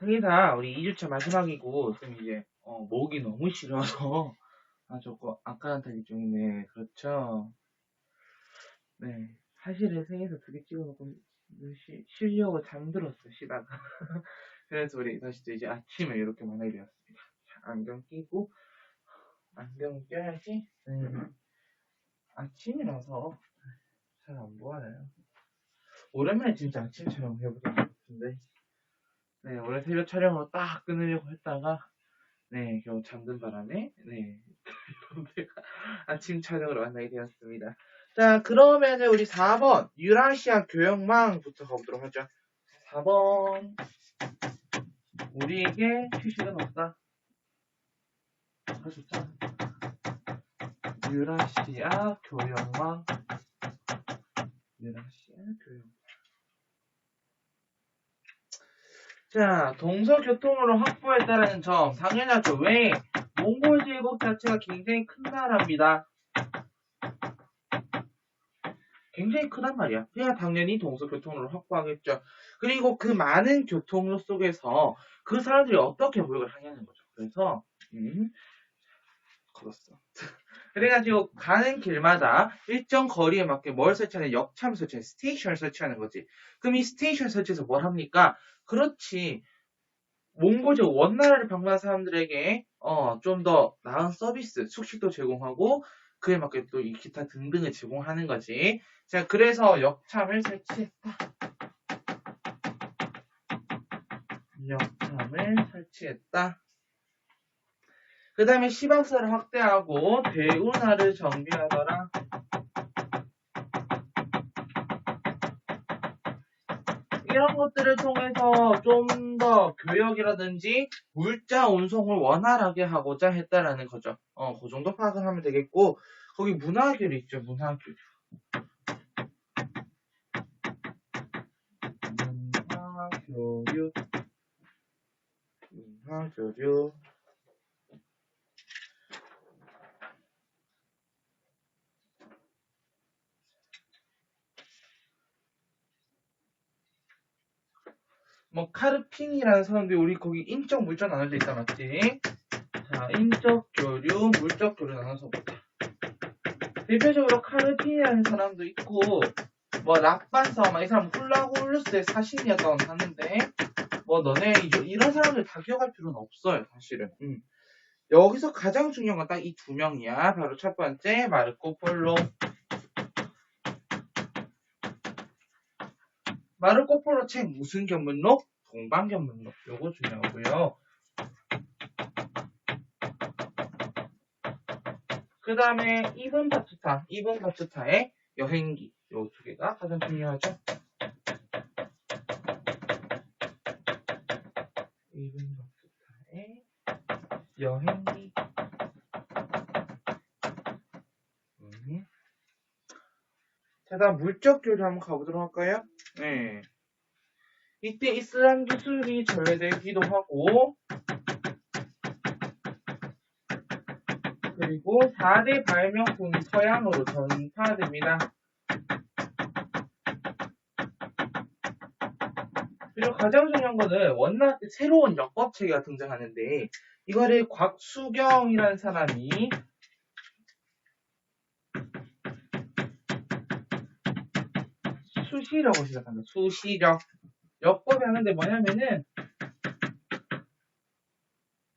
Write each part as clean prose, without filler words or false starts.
승희다, 우리 2주차 마지막이고, 좀 이제, 목이 너무 시려서, 조금 아까한타기 중이네. 그렇죠? 네. 사실은 승희에서 2개 찍어놓고, 쉬려고 잠들었어, 쉬다가. 그래서 우리 다시 또 이제 아침에 이렇게 만나게 되었습니다. 자, 안경 끼고, 안경 껴야지. 아침이라서 잘 안 보여요. 오랜만에 진짜 아침 촬영 해보는 것 같은데. 네, 원래 새벽 촬영으로 딱 끊으려고 했다가, 네, 겨우 잠든 바람에, 네, 아침 촬영으로 만나게 되었습니다. 자, 그러면은 우리 4번, 유라시아 교역망부터 가보도록 하죠. 4번, 우리에게 휴식은 없다. 좋다. 유라시아 교역망, 유라시아 교역망. 자, 동서교통으로 확보했다는 점, 당연하죠. 왜? 몽골 제국 자체가 굉장히 큰 나라입니다. 굉장히 크단 말이야. 그래야 당연히 동서교통로를 확보하겠죠. 그리고 그 많은 교통로 속에서 그 사람들이 어떻게 무역을 하냐는 거죠. 그래서 걸었어. 그래가지고 가는 길마다 일정 거리에 맞게 뭘 설치하는, 역참을 설치하는, 스테이션을 설치하는 거지. 그럼 이 스테이션 설치해서 뭘 합니까? 그렇지. 몽골제국 원나라를 방문한 사람들에게 좀 더 나은 서비스, 숙식도 제공하고 그에 맞게 또 이 기타 등등을 제공하는 거지. 자, 그래서 역참을 설치했다. 역참을 설치했다. 그 다음에 시방서를 확대하고 대운하를 정비하더라. 이런 것들을 통해서 좀 더 교역이라든지 물자 운송을 원활하게 하고자 했다라는 거죠. 그 정도 파악을 하면 되겠고, 거기 문화교류 있죠, 문화교류. 문화교류. 뭐 카르핀이라는 사람들이 우리 거기 인적 물적 나눠져 있다 맞지? 자, 인적 교류, 물적 교류 나눠서 보자. 대표적으로 카르핀이라는 사람도 있고, 뭐 락반서, 막 이 사람 훌라훌루스의 사신이었다고 하는데, 뭐 너네 이런 사람들 다 기억할 필요는 없어요, 사실은. 여기서 가장 중요한 건 딱 이 2명이야. 바로 첫 번째 마르코 폴로. 마르코 폴로 책 무슨 견문록? 동방견문록. 요거 중요하고요. 그 다음에 이븐 바투타의 여행기. 요 2개가 가장 중요하죠. 이븐 바투타의 여행기. 자, 다음 물적 교류 한번 가보도록 할까요? 네. 이때 이슬람 기술이 전래되기도 하고, 그리고 4대 발명품이 서양으로 전파됩니다. 그리고 가장 중요한 거는 원나라 때 새로운 역법 체계가 등장하는데, 이거를 곽수경이라는 사람이 수시력으로 시작합니다. 수시력. 역법이 하는데 뭐냐면은,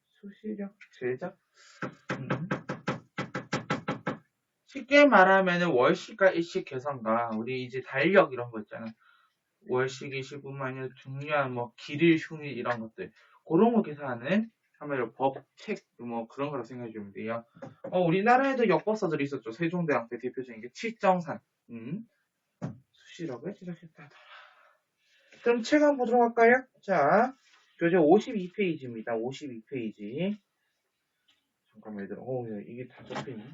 수시력, 제작. 쉽게 말하면은 월시가 일시 계산과 우리 이제 달력 이런 거 있잖아. 월식, 일시뿐만 아니라 중요한 뭐 길일, 흉일 이런 것들. 그런 거 계산하는 하면 법, 책, 뭐 그런 거라고 생각해 주면 돼요. 우리나라에도 역법사들이 있었죠. 세종대왕 때 대표적인 게 칠정산. 수시력을 제작했다. 그럼 책 한번 보도록 할까요? 자, 교재 52페이지입니다. 52페이지. 잠깐만 얘들아. 이게 다 적혀있네.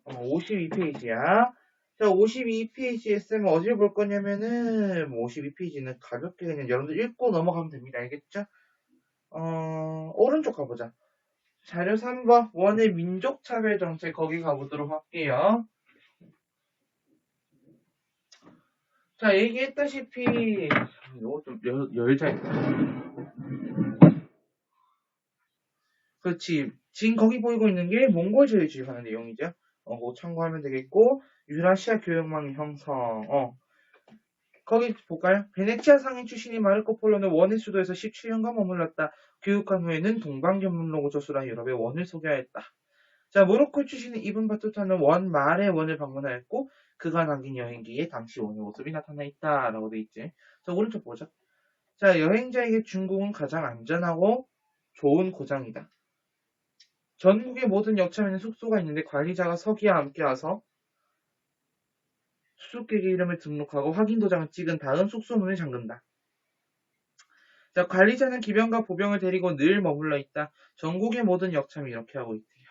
52페이지야. 자, 52페이지에 쓰면 어디를 볼 거냐면은, 52페이지는 가볍게 그냥 여러분들 읽고 넘어가면 됩니다. 알겠죠? 오른쪽 가보자. 자료 3번, 원의 민족차별정책, 거기 가보도록 할게요. 자, 얘기했다시피, 이거 좀 열자, 일단. 그렇지. 지금 거기 보이고 있는 게 몽골제를 주입하는 내용이죠. 그거 참고하면 되겠고, 유라시아 교역망 형성. 거기 볼까요? 베네치아 상인 출신인 마르코 폴로는 원의 수도에서 17년간 머물렀다. 귀국한 후에는 동방견문록을 저술한 유럽의 원을 소개하였다. 자, 모로코 출신인 이븐 바투타는 원 말에 원을 방문하였고, 그가 남긴 여행기에 당시 원의 모습이 나타나 있다. 라고 돼 있지. 자, 오른쪽 보자. 자, 여행자에게 중국은 가장 안전하고 좋은 고장이다. 전국의 모든 역참에는 숙소가 있는데 관리자가 서기와 함께 와서 수수께끼 이름을 등록하고 확인 도장을 찍은 다음 숙소 문을 잠근다. 자, 관리자는 기병과 보병을 데리고 늘 머물러 있다. 전국의 모든 역참이 이렇게 하고 있대요.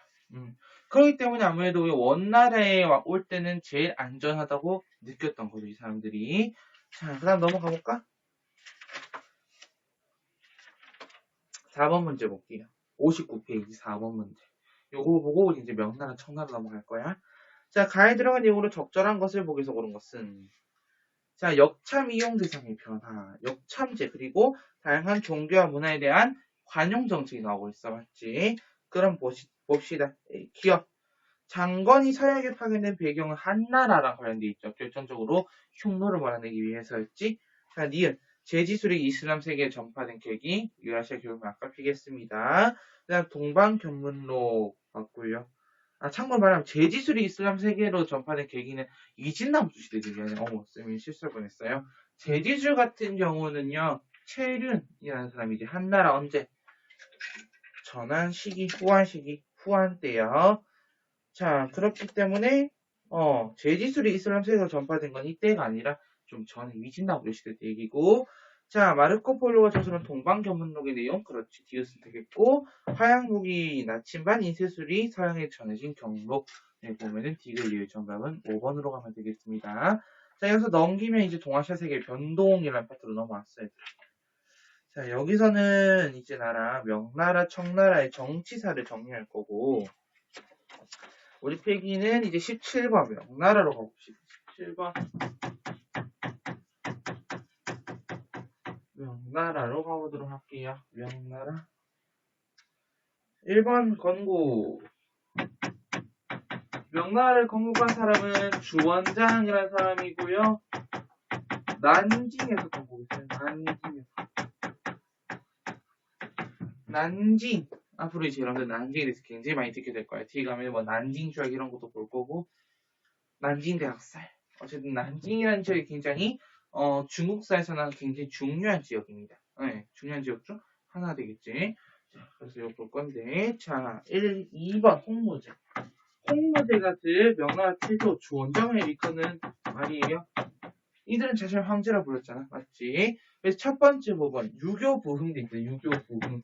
그렇기 때문에 아무래도 원나라에 올 때는 제일 안전하다고 느꼈던 거죠, 이 사람들이. 자, 그 다음 넘어가 볼까? 4번 문제 볼게요. 59페이지 4번 문제. 요거 보고 이제 명나라, 청나라 넘어갈 거야. 자, 가에 들어간 내용으로 적절한 것을 보기에서 고른 것은 자, 역참 이용 대상의 변화, 역참제, 그리고 다양한 종교와 문화에 대한 관용 정책이 나오고 있어, 맞지? 그럼 봅시다. 기억. 장건이 서역에 파견된 배경은 한나라랑 관련돼 있죠. 결정적으로 흉노를 몰아내기 위해서였지. 자, 니은. 제지술이 이슬람 세계에 전파된 계기, 유라시아 교육을 아까 피겠습니다. 그 다음 동방견문록 맞고요. 참고로 말하면 제지술이 이슬람 세계로 전파된 계기는 이진남주 시대들이에요. 쌤이 실수할 뻔했어요. 제지술 같은 경우는요, 채륜이라는 사람이 이제 한나라 언제 전한 시기, 후한 때요. 자, 그렇기 때문에 제지술이 이슬람 세계로 전파된 건 이때가 아니라 좀 전에 위진남주 시대 때 얘기고. 자, 마르코 폴로가 저술한 동방견문록의 내용, 그렇지, 디귿은 되겠고, 화양무기 나침반 인쇄술이 서양에 전해진 경록, 네, 보면은 디귿리의 정답은 5번으로 가면 되겠습니다. 자, 여기서 넘기면 이제 동아시아 세계 변동이라는 파트로 넘어왔어요. 자, 여기서는 이제 명나라, 청나라의 정치사를 정리할 거고, 우리 필기는 이제 17번 명나라로 가봅시다. 17번. 명나라로 가보도록 할게요. 명나라. 1번 건국. 명나라를 건국한 사람은 주원장이라는 사람이고요. 난징에서 건국했어요. 난징. 앞으로 이제 여러분들 난징에 대해서 굉장히 많이 듣게 될 거예요. 뒤에 가면 뭐 난징 조약 이런 것도 볼 거고, 난징 대학살. 어쨌든 난징이라는 지역이 굉장히 중국사에서는 굉장히 중요한 지역입니다. 네, 중요한 지역 중 하나 되겠지. 자, 그래서 이거 볼 건데, 자, 2번 홍무제. 홍무제가 명나라 태조 주원장을 이끄는 말이에요. 이들은 자신을 황제라 불렀잖아, 맞지? 그래서 첫 번째 부분 유교 부흥 돼 있어요. 유교 부흥.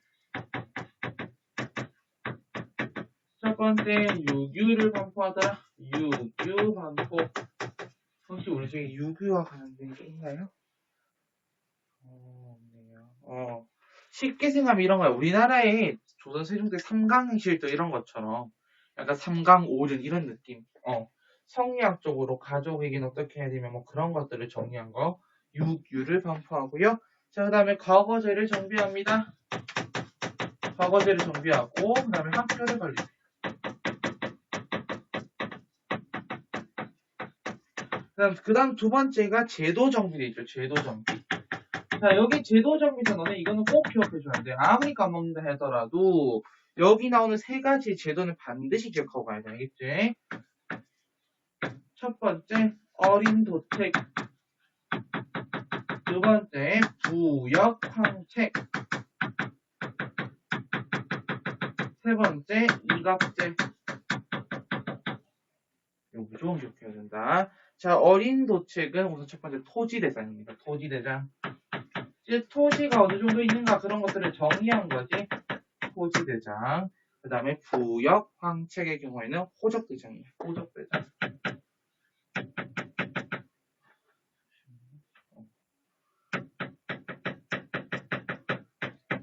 첫 번째 유교를 반포하더라. 유교 반포. 혹시 우리 중에 유교와 관련된 게 있나요? 없네요. 쉽게 생각하면 이런 거야. 우리나라에 조선 세종대 삼강행실도 이런 것처럼 약간 삼강오륜 이런 느낌. 성리학적으로 가족에게는 어떻게 해야 되면 뭐 그런 것들을 정리한 거. 유를 반포하고요. 자, 그 다음에 과거제를 정비합니다. 과거제를 정비하고 그 다음에 학교를 관리해요. 그 다음 두 번째가 제도 정비돼 있죠. 제도 정비. 자, 여기 제도 정비에서 너네 이거는 꼭 기억해줘야 돼. 아무리 까먹는다 하더라도 여기 나오는 세 가지 제도는 반드시 기억하고 가야 돼. 알겠지? 첫 번째, 어린 도책. 두 번째, 부역 황책. 세 번째, 이갑제. 이거 무조건 기억해야 된다. 자, 어린 도책은 우선 첫 번째 토지대장입니다. 토지대장. 즉, 토지가 어느 정도 있는가 그런 것들을 정의한 거지. 토지대장. 그 다음에 부역 황책의 경우에는 호적대장이에요. 호적대장.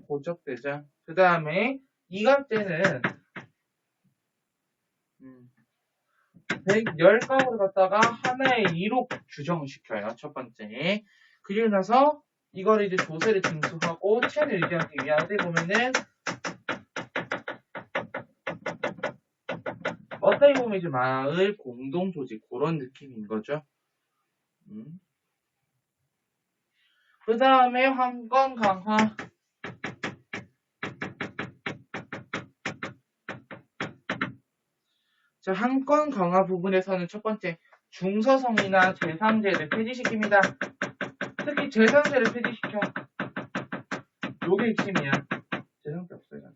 호적대장. 그 다음에 이갑제는 110가구를 갖다가 하나의 이로 규정을 시켜요. 첫 번째. 그리고 나서 이걸 이제 조세를 징수하고 체를 유지하기 위한 어디 보면은 어떻게 보면 이제 마을 공동 조직 그런 느낌인 거죠. 그 다음에 황권 강화. 자, 황권 강화 부분에서는 첫 번째 중서성이나 재상제를 폐지시킵니다. 특히 재상제를 폐지시켜. 요게 핵심이야. 재상제 없어요.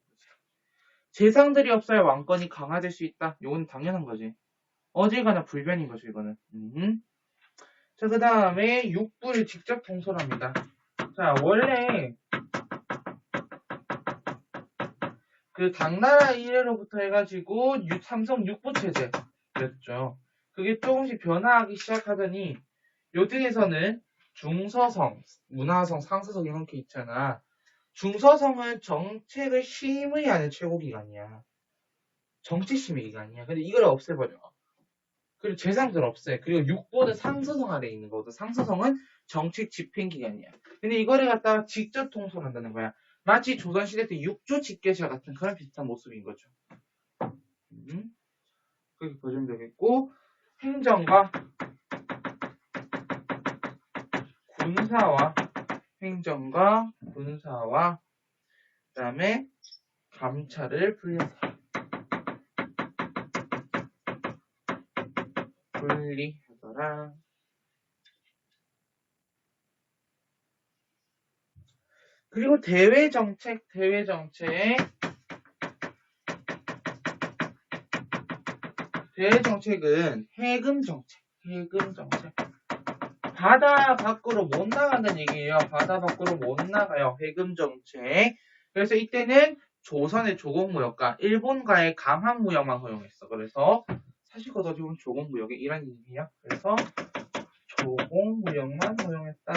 재상들이 없어야 왕권이 강화될 수 있다. 요건 당연한 거지. 어디가나 불변인 거죠, 이거는. 자, 그 다음에 육부를 직접 통솔합니다. 자, 원래 그 당나라 이래로부터 해가지고 삼성 육부 체제였죠. 그게 조금씩 변화하기 시작하더니 요등에서는 중서성, 문화성, 상서성 이렇게 있잖아. 중서성은 정책을 심의하는 최고기관이야. 정치 심의기관이야. 근데 이걸 없애버려. 그리고 재상들 없애. 그리고 육부는 상서성 아래에 있는 거거든. 상서성은 정책 집행기관이야. 근데 이거를 갖다가 직접 통솔한다는 거야. 마치 조선시대 때 육조 직계시와 같은 그런 비슷한 모습인 거죠. 그렇게 보존되겠고, 행정과 군사와 그 다음에 감찰을 분리하더라. 그리고 대외정책은 해금 정책. 바다 밖으로 못 나간다는 얘기예요. 바다 밖으로 못 나가요. 해금 정책. 그래서 이때는 조선의 조공무역과 일본과의 강항무역만 허용했어. 그래서 사실 그거 어떻게 보면 조공무역의 일환이에요. 그래서 조공무역만 허용했다.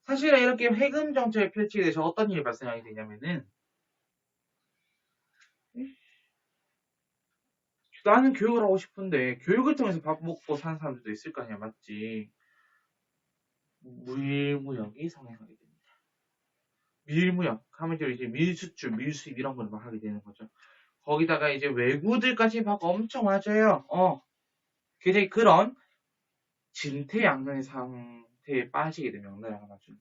사실은 이렇게 해금 정책을 펼치게 돼서 어떤 일이 발생하게 되냐면은 나는 교육을 하고 싶은데 교육을 통해서 밥 먹고 사는 사람들도 있을 거 아니야, 맞지? 밀무역이 성행하게 됩니다. 밀무역 하면 이제 밀수출, 밀수입 이런 걸 막 하게 되는 거죠. 거기다가 이제 외구들까지 막 엄청 맞아요. 굉장히 그런 진퇴양난의 상태에 빠지게 돼요. 명나라가 나중에.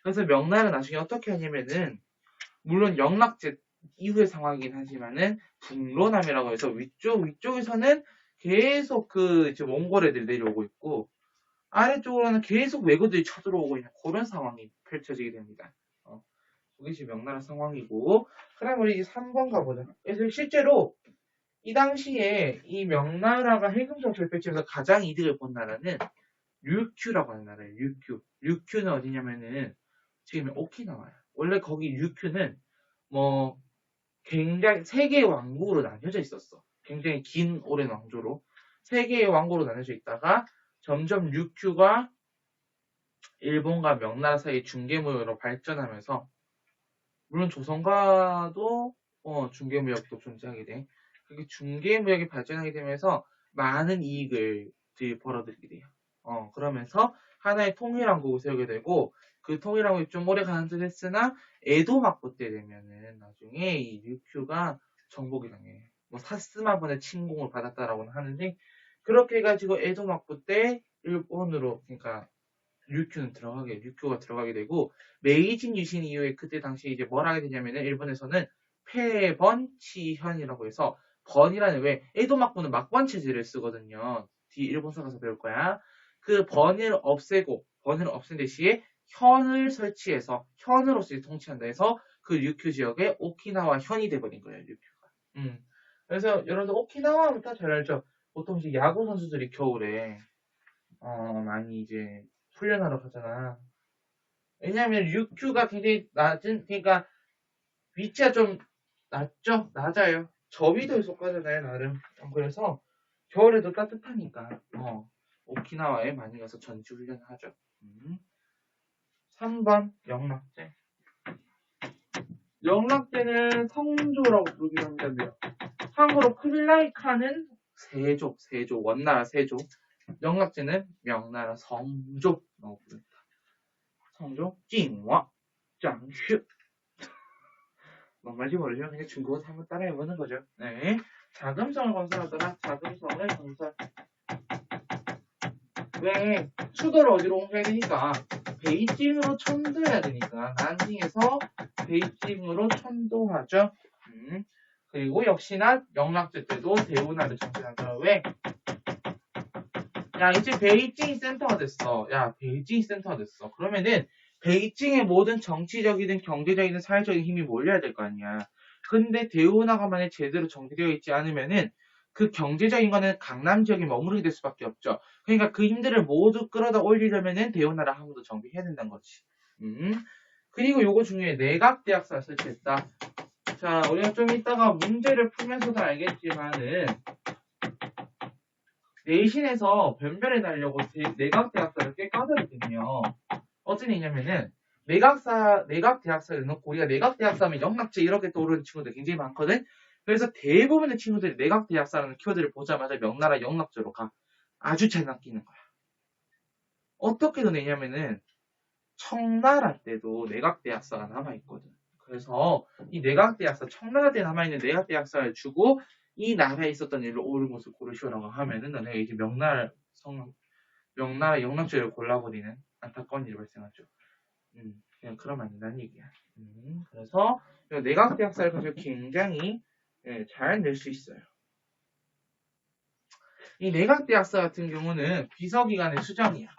그래서 명나라는 나중에 어떻게 하냐면은 물론 영락제 이후의 상황이긴 하지만은 북로남이라고 해서 위쪽에서는 계속 그 이제 몽골 애들이 내려오고 있고 아래쪽으로는 계속 왜구들이 쳐들어오고 있는 그런 상황이 펼쳐지게 됩니다. 그게 지금 명나라 상황이고 그다음 우리 이제 3번 가보자. 그래서 실제로 이 당시에 이 명나라가 해금 정책을 펼치면서 가장 이득을 본 나라는 류큐라고 하는 나라예요. 류큐는 어디냐면은 지금 오키나와야. 원래 거기 류큐는 뭐 굉장히 세 개의 왕국으로 나뉘어져 있었어. 굉장히 긴 오랜 왕조로 세 개의 왕국으로 나뉘어져 있다가 점점 류큐가 일본과 명나라 사이 중개무역으로 발전하면서 물론 조선과도 중개무역도 존재하게 돼. 그게 중개무역이 발전하게 되면서 많은 이익을 벌어들이게 돼요. 그러면서 하나의 통일왕국을 세우게 되고 그 통일왕국이 좀 오래 가는 듯 했으나 에도 막부 때 되면은 나중에 이 류큐가 정복이 당해. 뭐 사스마분의 침공을 받았다라고는 하는데 그렇게 해가지고 에도 막부 때 일본으로 그러니까 류큐가 들어가게 되고 메이진 유신 이후에 그때 당시 이제 뭘 하게 되냐면은 일본에서는 폐번치현이라고 해서 번이라는 왜 에도 막부는 막번 체제를 쓰거든요. 뒤 일본서 가서 배울 거야. 그 번을 없앤 대시에 현을 설치해서 현으로서 통치한다 해서 그 류큐 지역에 오키나와 현이 돼버린 거예요. 류큐가. 그래서 여러분들 오키나와 하면 다 잘 알죠. 보통 이제 야구 선수들이 겨울에 많이 이제 훈련하러 가잖아. 왜냐하면 류큐가 굉장히 그러니까 위치가 좀 낮아요. 저위도에 속하잖아요, 나름. 그래서 겨울에도 따뜻하니까 오키나와에 많이 가서 전지 훈련을 하죠. 3번 영락제. 영락제는 성조라고 부르기도 한다고요. 참고로 쿠빌라이 칸은 세조, 원나라 세조. 영락제는 명나라 성조라고 부릅니다. 성조, 징와, 장슈. 뭔 말인지 모르죠? 그냥 중국어도 한번 따라해보는 거죠. 네. 자금성을 건설하더라. 자금성을 건설. 왜 수도를 어디로 옮겨야 되니까 베이징으로 천도해야 되니까 난징에서 베이징으로 천도하죠. 그리고 역시나 영락제 때도 대운하를 정치하더라. 왜? 야 이제 베이징이 센터가 됐어. 그러면은 베이징의 모든 정치적이든 경제적이든 사회적인 힘이 몰려야 될 거 아니야. 근데 대운하가 만약 제대로 정비되어 있지 않으면은 그 경제적인 거는 강남 지역에 머무르게 될 수밖에 없죠. 그러니까 그 힘들을 모두 끌어다 올리려면은 대운하를 한 번 더 정비해야 된다는 거지. 그리고 요거 중요해. 내각대학사를 설치했다. 자, 우리가 좀 이따가 문제를 풀면서도 알겠지만은 내신에서 변별해 달려고 내각대학사를 꽤 까다롭거든요. 어떤 얘기냐면은 내각대학사를 넣고 우리가 내각대학사하면 영락제 이렇게 떠오르는 친구들 굉장히 많거든. 그래서 대부분의 친구들이 내각대학사라는 키워드를 보자마자 명나라 영락제로 가. 아주 잘 낚이는 거야. 어떻게 넣냐면은 청나라 때도 내각대학사가 남아있거든. 그래서 이 내각대학사, 청나라 때 남아있는 내각대학사를 주고 이 나라에 있었던 일을 옳은 것을 고르시오라고 하면은 너네가 이제 명나라 영락제를 골라버리는 안타까운 일이 발생하죠. 그냥 그러면 안 된다는 얘기야. 그래서 내각대학사를 가지고 굉장히 잘 낼 수 있어요. 이 내각대학사 같은 경우는 비서기관의 수장이야.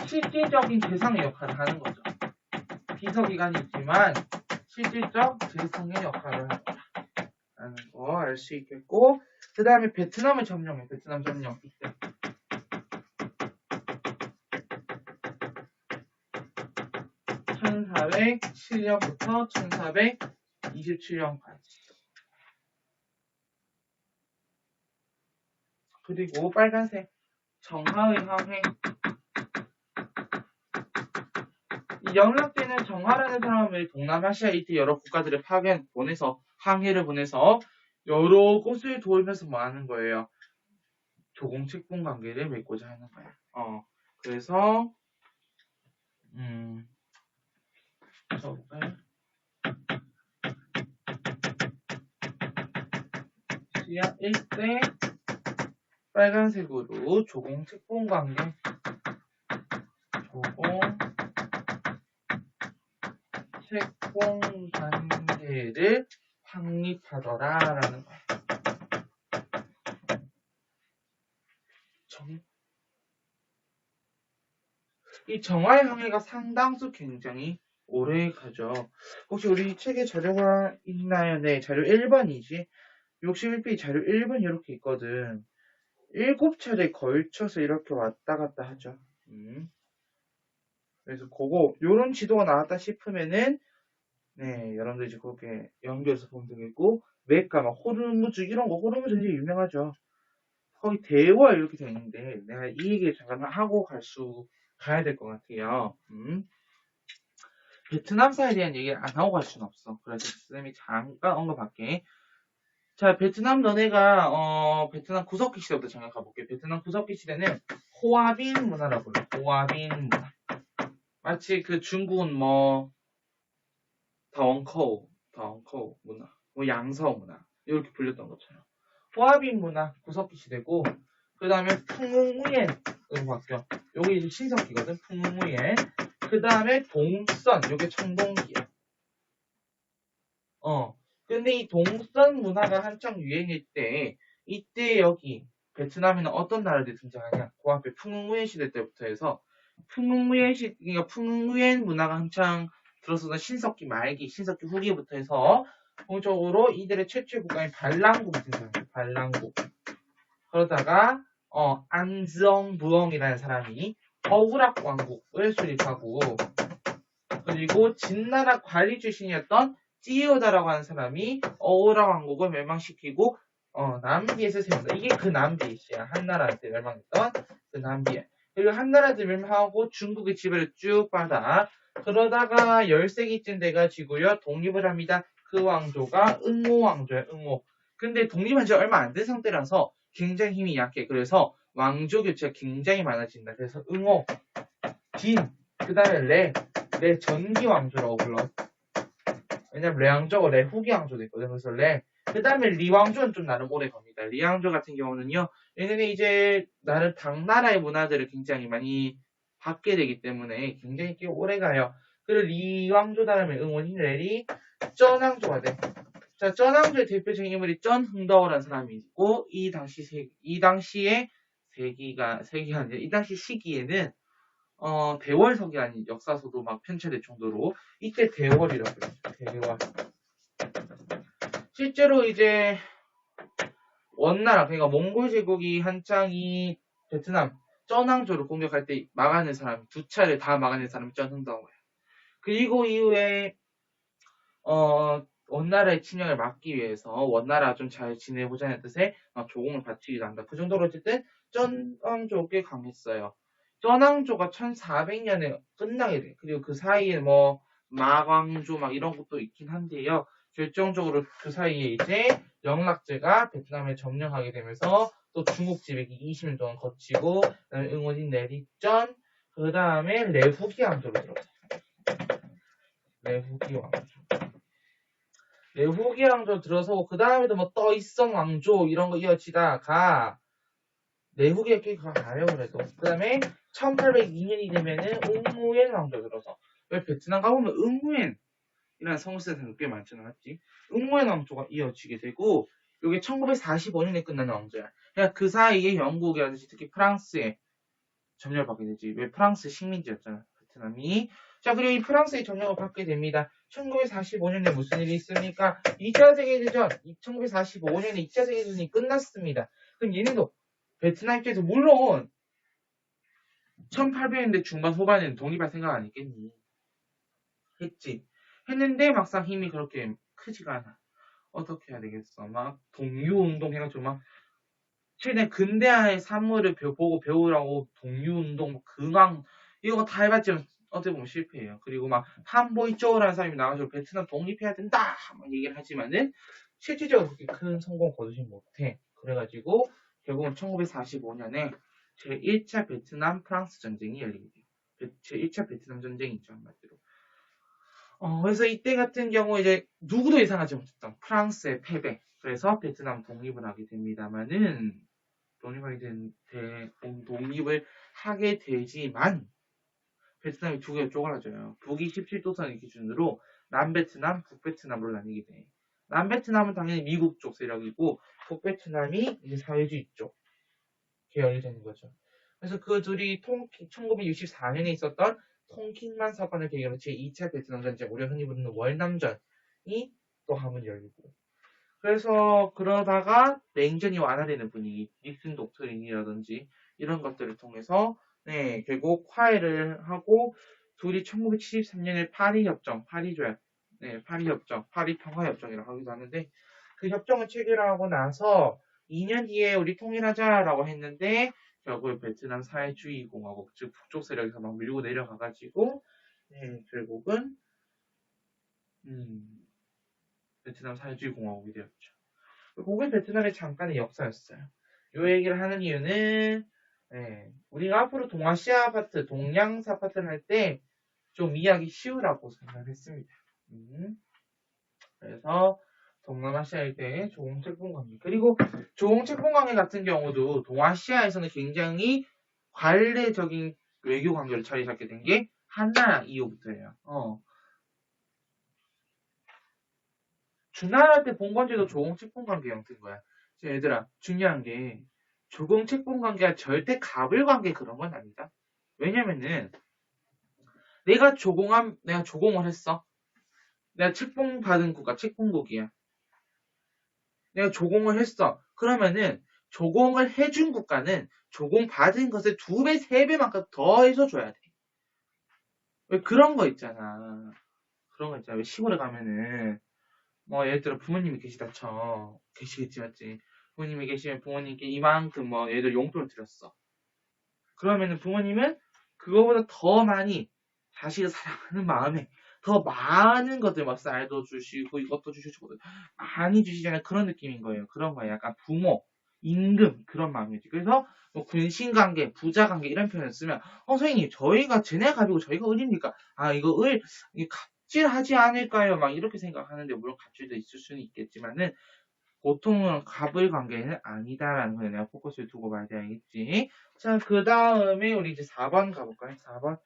실질적인 재상의 역할을 하는 거죠. 비서기관이 있지만 실질적 재상의 역할을 한다. 라는 거 알 수 있겠고, 그 다음에 베트남을 점령해. 베트남 점령 이때. (1407년부터) (1427년까지) 그리고 빨간색 정하의 항해. 이 영락제는 정하라는 사람을 동남아시아 이때 여러 국가들을 보내서 항해를 보내서 여러 곳을 돌면서 뭐 하는 거예요? 조공책봉 관계를 맺고자 하는 거야. 그래서 적어볼까요? 시야 1대 빨간색으로 조공책봉 관계. 조공책봉 관계를 확립하더라라는 거야. 이 정화의 항해가 상당수 굉장히 오래 가죠. 혹시 우리 책에 자료가 있나요? 네, 자료 1번이지. 61페이지 자료 1번 이렇게 있거든. 7차례 걸쳐서 이렇게 왔다 갔다 하죠. 그래서 그거 요런 지도가 나왔다 싶으면은 네, 여러분들 이제 그렇게 연결해서 보면 되겠고, 메카, 막 호르무즈 이런 거, 호르무즈 굉장히 유명하죠. 거기 대화 이렇게 되어 있는데 내가 이 얘기를 잠깐 하고 가야 될 것 같아요. 베트남사에 대한 얘기를 안 하고 갈 수는 없어. 그래서 쌤이 잠깐 언급할게. 자, 베트남 너네가 베트남 구석기 시대부터 잠깐 가볼게. 베트남 구석기 시대는 호아빈 문화라고 불러. 호아빈 문화. 마치 그 중국은 뭐 다원커우 문화, 뭐 양서 문화 이렇게 불렸던 것처럼 호아빈 문화 구석기 시대고, 그 다음에 풍웅무옌으로 바뀌어. 요게 이제 신석기거든. 풍웅무옌. 그 다음에 동선, 요게 청동기야. 근데 이 동선 문화가 한창 유행일 때, 이때 여기 베트남에는 어떤 나라들이 등장하냐? 그 앞에 풍웅무옌 시대 때부터 해서 그러니까 풍무옌 문화가 한창 들어서는 신석기 말기, 신석기 후기부터 해서 본격적으로 이들의 최초의 국가인 발랑국이 등장해요. 발랑국. 그러다가 안즈엉부엉이라는 사람이 어우락 왕국을 수립하고, 그리고 진나라 관리 출신이었던 찌오다라고 하는 사람이 어우락 왕국을 멸망시키고 남비에서 세운다. 이게 그 남비에시야. 한나라한테 멸망했던 그 남비에. 그리고 한나라들 멸망하고 중국의 지배를 쭉 받아. 그러다가 13기쯤 돼가지고요. 독립을 합니다. 그 왕조가 응오 왕조야, 응오. 근데 독립한 지 얼마 안 된 상태라서 굉장히 힘이 약해. 그래서 왕조 교체가 굉장히 많아진다. 그래서 응오, 진, 그 다음에 레 전기 왕조라고 불러. 왜냐면 레 왕조가 레 후기 왕조도 있거든. 그래서 레. 그 다음에 리 왕조는 좀 나름 오래 갑니다. 리 왕조 같은 경우는요. 얘네는 이제 나름 당나라의 문화들을 굉장히 많이 받게 되기 때문에 굉장히 꽤 오래 가요. 그리고 리 왕조 다음에 응원인 레리 쩐 왕조가 돼. 자, 쩐 왕조의 대표적인 인물이 쩐 흥더워라는 사람이 있고 이 당시에 세기가 아니라 이 당시 시기에는 대월석이라는 역사서도 막 편찬될 정도로 이때 대월이라고 해요. 대월. 실제로 이제 원나라 그러니까 몽골 제국이 한창이 베트남 쩐왕조를 공격할 때 막아낸 사람 두 차례 다 막아낸 사람이 쩐흥더워예요. 그리고 이후에 원나라의 침략을 막기 위해서 원나라 좀 잘 지내보자는 뜻의 조공을 바치기도 한다. 그 정도로 어쨌든 쩐왕조 꽤 강했어요. 쩐왕조가 1400년에 끝나게 돼. 그리고 그 사이에 뭐 마광조 막 이런 것도 있긴 한데요. 결정적으로 그 사이에 이제 영락제가 베트남에 점령하게 되면서 또 중국 지배기 20년 동안 거치고 그다음에 응원인 내리쩐 그 다음에 레후기 왕조로 들어갔어요. 레후기 왕조. 레후기 왕조 들어서고 그 다음에도 뭐 떠있성 왕조 이런 거 이어지다가 내후기가 꽤 가요 그래도. 그 다음에 1802년이 되면은 응무엔 왕조 들어서 왜 베트남 가보면 응무엔이라는 성씨는 꽤 많잖아 맞지? 응무엔 왕조가 이어지게 되고 이게 1945년에 끝나는 왕조야. 그러니까 그 사이에 영국이라든지 특히 프랑스에 점령을 받게 되지. 왜 프랑스 식민지였잖아 베트남이. 자 그리고 이 프랑스의 점령을 받게 됩니다. 1945년에 무슨 일이 있습니까? 2차 세계대전 1945년에 2차 세계대전이 끝났습니다. 그럼 얘네도 베트남 입장에서 물론 1800년대 중반 후반에는 독립할 생각 안 했겠니? 했지. 했는데 막상 힘이 그렇게 크지가 않아. 어떻게 해야 되겠어? 막 동유운동 해가지고 막 최대 근대화의 산물을 보고 배우라고 동유운동, 근황 이거 다 해봤지만 어떻게 보면 실패해요. 그리고 막 한보이쪼라는 사람이 나와서 베트남 독립해야 된다 막 얘기를 하지만은 실질적으로 그렇게 큰 성공 거두지 못해. 그래가지고 결국은 1945년에 제1차 베트남 프랑스 전쟁이 열리게 돼요. 제1차 베트남 전쟁이죠 한마디로. 그래서 이때 같은 경우 이제 누구도 예상하지 못했던 프랑스의 패배. 그래서 베트남 독립을 하게 됩니다만은 독립을 하게 되지만 베트남이 두 개로 쪼그라져요. 북이 17도선을 기준으로 남베트남, 북베트남으로 나뉘게 돼. 남베트남은 당연히 미국 쪽 세력이고 북베트남이 이제 사회주의 쪽 계열이 되는 거죠. 그래서 그 둘이 1964년에 있었던 통킹만 사건을 계기로 제2차 베트남 전쟁, 우리가 흔히 부르는 월남전이 또 한번 열리고. 그래서 그러다가 냉전이 완화되는 분위기, 닉슨 독트린이라든지 이런 것들을 통해서 결국 화해를 하고 둘이 1973년에 파리 협정, 파리조약, 파리 평화협정이라고 하기도 하는데 그 협정을 체결하고 나서 2년 뒤에 우리 통일하자라고 했는데 결국 베트남 사회주의 공화국, 즉 북쪽 세력에서 막 밀고 내려가가지고 결국은 베트남 사회주의 공화국이 되었죠. 그게 베트남의 잠깐의 역사였어요. 이 얘기를 하는 이유는 우리가 앞으로 동아시아 파트, 동양사 파트를 할 때 좀 이해하기 쉬우라고 생각했습니다. 그래서 동남아시아일 때 조공책봉관계 그리고 조공책봉관계 같은 경우도 동아시아에서는 굉장히 관례적인 외교 관계를 자리 잡게 된 게 한나라 이후부터예요. 주나라 때 봉건제도 조공책봉관계 형태인 거야. 얘들아 중요한 게 조공책봉관계가 절대 갑을관계 그런 건 아니다. 왜냐면은 내가 조공을 했어. 내가 책봉 받은 국가 책봉국이야. 내가 조공을 했어. 그러면은 조공을 해준 국가는 조공 받은 것을 2배, 3배만큼 더해서 줘야 돼. 왜 그런 거 있잖아. 왜 시골에 가면은 뭐 예를 들어 부모님이 계시다 쳐. 계시겠지 맞지? 부모님이 계시면 부모님께 이만큼 뭐 예를 들어 용돈을 드렸어. 그러면은 부모님은 그거보다 더 많이 자식을 사랑하는 마음에 더 많은 것들, 막 쌀도 주시고 이것도 주시고 많이 주시잖아요. 그런 느낌인 거예요. 그런 거예요. 약간 부모, 임금 그런 마음이지. 그래서 뭐 군신관계, 부자관계 이런 표현을 쓰면 선생님 저희가 쟤네 갑이고 저희가 을입니까? 아 이거 갑질하지 않을까요? 막 이렇게 생각하는데 물론 갑질도 있을 수는 있겠지만은 보통은 갑을 관계는 아니다라는 거에 내가 포커스를 두고 봐야 되겠지. 자, 그 다음에 우리 이제 4번 가볼까요? 4번.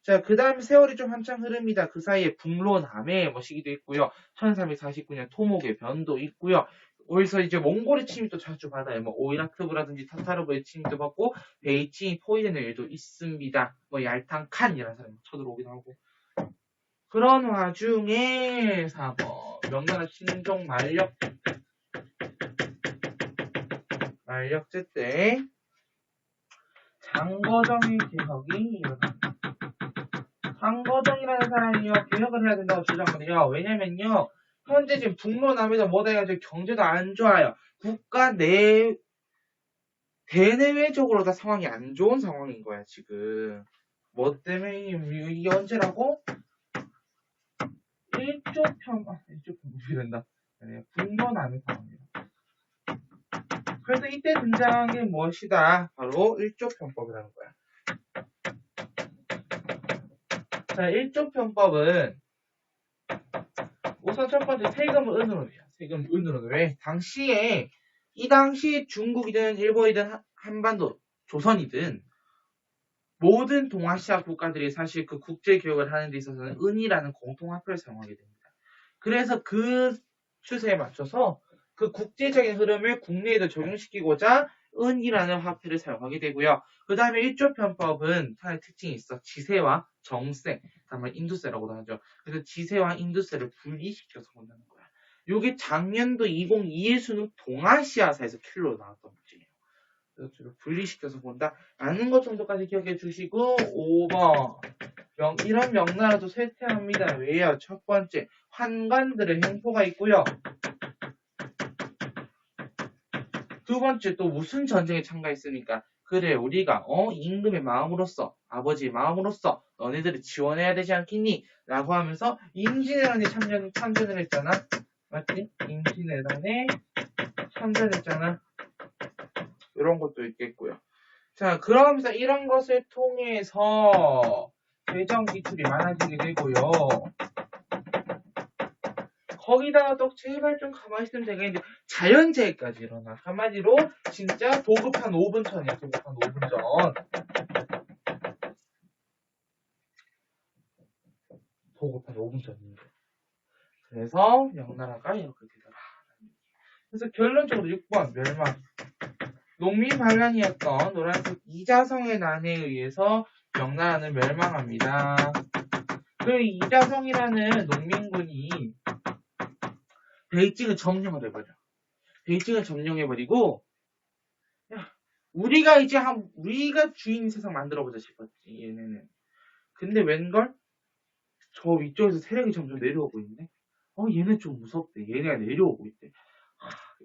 자, 그 다음 세월이 좀 한참 흐릅니다. 그 사이에 북로남해 뭐 시기도 있고요. 1349년 토목의 변도 있고요. 어디서 이제 몽골의 침입도 자주 받아요. 뭐 오이라크브라든지 타타르브의 침입도 받고 베이징 포위되는 일도 있습니다. 뭐 얄탕칸이라는 사람이 쳐들어오기도 하고. 그런 와중에 4번 명나라 신종 만력제 때 장거정의 개혁이 일어납니다. 장거정이라는 사람이요 개혁을 해야 된다고 주장하거든요. 왜냐면요 현재 지금 북로남에서 뭐다 해가지고 경제도 안 좋아요. 국가 대내외적으로 다 상황이 안 좋은 상황인 거야 지금. 뭐 때문에 이게 언제라고? 일조편 된다. 북로남의 상황입니다. 그래서 이때 등장한 게 무엇이다? 바로 일조편법이라는 거야. 자, 일조편법은 우선 첫 번째 세금을 은으로 내요. 세금을 은으로 내요. 왜? 이 당시 중국이든 일본이든 한반도, 조선이든 모든 동아시아 국가들이 사실 그 국제 교역을 하는 데 있어서는 은이라는 공통화폐를 사용하게 됩니다. 그래서 그 추세에 맞춰서 그 국제적인 흐름을 국내에도 적용시키고자 은이라는 화폐를 사용하게 되고요. 그 다음에 일조편법은 하나의 특징이 있어. 지세와 정세, 다음에 인두세라고도 하죠. 그래서 지세와 인두세를 분리시켜서 본다는 거야. 요게 작년도 2021 수능 동아시아사에서 킬로 나왔던 문제예요. 그래서 분리시켜서 본다. 아는 것 정도까지 기억해 주시고 5번 이런 명나라도 쇠퇴합니다. 왜요? 첫 번째 환관들의 횡포가 있고요. 두 번째 또 무슨 전쟁에 참가했으니까 그래 우리가 임금의 마음으로서 아버지의 마음으로서 너네들을 지원해야 되지 않겠니? 라고 하면서 임진왜란에 참전을 했잖아. 맞지? 임진왜란에 참전했잖아. 이런 것도 있겠고요. 자, 그러면서 이런 것을 통해서 재정 기출이 많아지게 되고요. 거기다가 또 제발 좀 가만히 있으면 되겠는데 자연재해까지 일어나. 한마디로 진짜 도급한 5분 전이야. 도급한 5분 전. 도급한 5분 전입니다. 그래서 명나라가 이렇게 되더라. 그래서 결론적으로 6번 멸망. 농민 반란이었던 노란색 이자성의 난에 의해서 명나라는 멸망합니다. 그 이자성이라는 농민군이 베이징을 점령을 해버려. 베이징을 점령해버리고, 야, 우리가 주인 세상 만들어보자 싶었지, 얘네는. 근데 웬걸? 저 위쪽에서 세력이 점점 내려오고 있네? 얘네 좀 무섭대. 얘네가 내려오고 있대.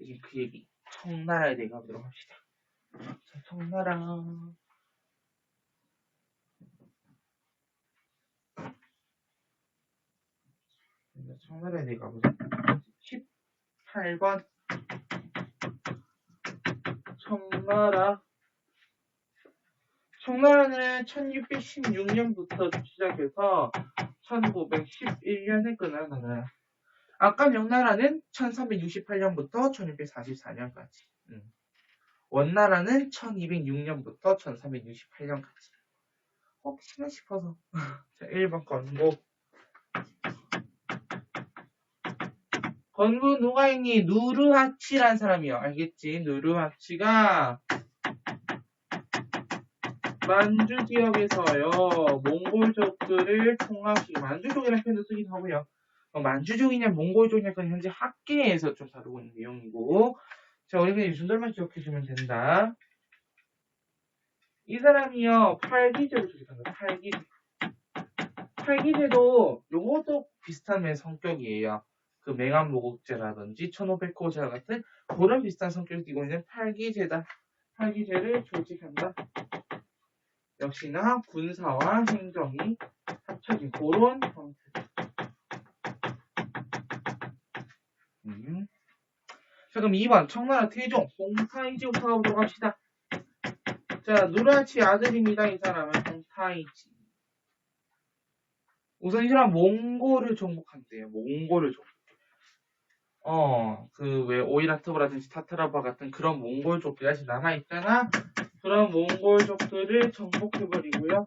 이제 그 얘기. 청나라에 대해 가보도록 합시다. 자, 청나라. 청나라에 대해 가보자. 18번. 청나라는 1616년부터 시작해서 1911년에 끝나는 아까 명나라는 1368년부터 1644년까지 원나라는 1206년부터 1368년까지 혹시나 싶어서 자, 1번 건국 누가 있니? 누르하치라는 사람이요. 알겠지? 누르하치가 만주 지역에서요 몽골족들을 통합시키고 만주족이라는 표현도 쓰기도 하고요. 만주족이냐 몽골족이냐 그건 현재 학계에서 좀 다루고 있는 내용이고 자 우리 그냥 이 정도만 기억해주면 된다. 이 사람이요 팔기제로 조직한다. 팔기제도 요것도 비슷한 성격이에요. 그 맹암모국제라든지 1500호제와 같은 그런 비슷한 성격을 띠고 있는 팔기제다. 팔기제를 조직한다. 역시나 군사와 행정이 합쳐진 그런 형태. 자, 그럼 2번 청나라 태종 홍타이지부터 가보도록 합시다. 자, 누라치 아들입니다. 이 사람은 홍타이지. 우선 이 사람 몽골을 정복한대요. 몽골을 정복. 왜 오이라트브라든지 타타라바 같은 그런 몽골족들이 아직 남아있잖아. 그런 몽골족들을 정복해버리고요.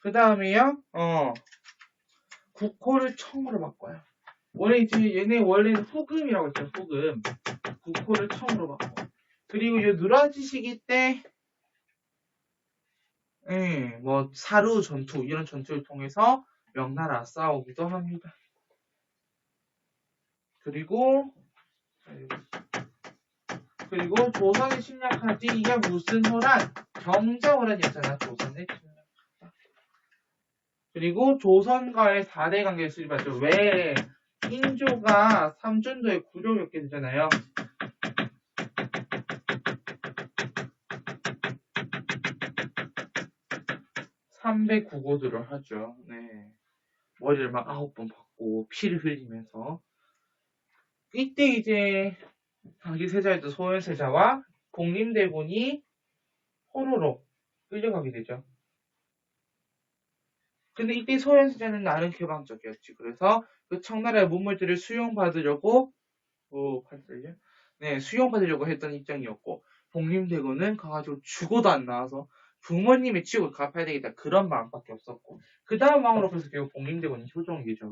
그 다음에요, 국호를 청으로 바꿔요. 원래 이제 얘네 원래는 후금이라고 했죠. 후금. 국호를 청으로 바꿔. 그리고 이 누라지 시기 때, 뭐 사루 전투 이런 전투를 통해서 명나라 싸우기도 합니다. 그리고 조선을 침략하지. 이게 무슨 호란? 경자호란이었잖아. 조선을 침략하다. 그리고 조선과의 4대 관계를 수립하죠. 왜? 인조가 삼전도의 굴욕을 겪게 되잖아요. 삼백구고들을 하죠. 네. 머리를 막 9번 박고 피를 흘리면서 이때 이제 당시 세자였던 소현세자와 복림대군이 호로로 끌려가게 되죠. 근데 이때 소현세자는 나름 개방적이었지. 그래서 그 청나라의 문물들을 수용받으려고 수용받으려고 했던 입장이었고 복림대군은 가가지고 죽어도 안 나와서 부모님의 치욕을 갚아야 되겠다 그런 마음밖에 없었고 그 다음 마음으로 그래서 결국 복림대군이 효종이 되죠.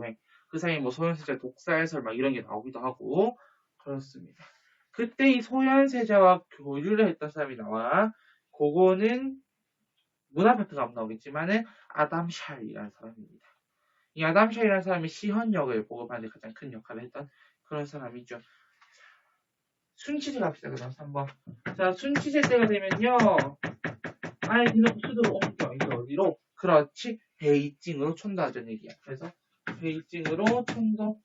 그 사이에 뭐 소현세자 독살설 막 이런 게 나오기도 하고 그렇습니다. 그때 이 소현세자와 교류를 했던 사람이 나와. 그거는 문화파트가 안 나오겠지만은 아담 샬이라는 사람입니다. 이 아담 샬이라는 사람이 시헌역을 보급하는 데 가장 큰 역할을 했던 그런 사람이죠. 순치제 갑시다. 그다음 3번. 자, 순치제 때가 되면요. 아예 대놓고 수도로 옮겨. 이게 어디로? 그렇지. 베이징으로 촌도하자는 얘기야. 그래서 베이징으로 촌도.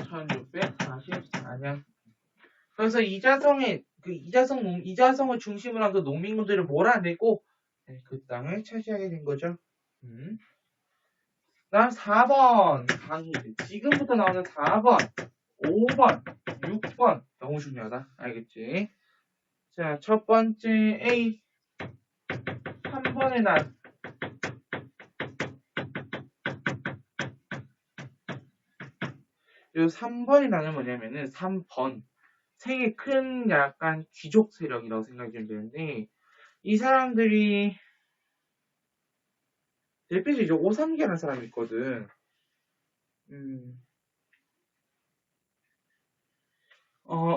1644년. 그래서 이자성을 중심으로 한 그 농민군들을 몰아내고 그 땅을 차지하게 된 거죠. 다음 4번 강의들. 지금부터 나오는 4번, 5번, 6번 너무 중요하다. 알겠지? 자, 첫 번째 A 3번의 날. 이 3번이 나는 뭐냐면은 3번. 세계 큰 약간 귀족 세력이라고 생각이 좀 되는데 이 사람들이 대표적으로 오삼계라는 사람이 있거든.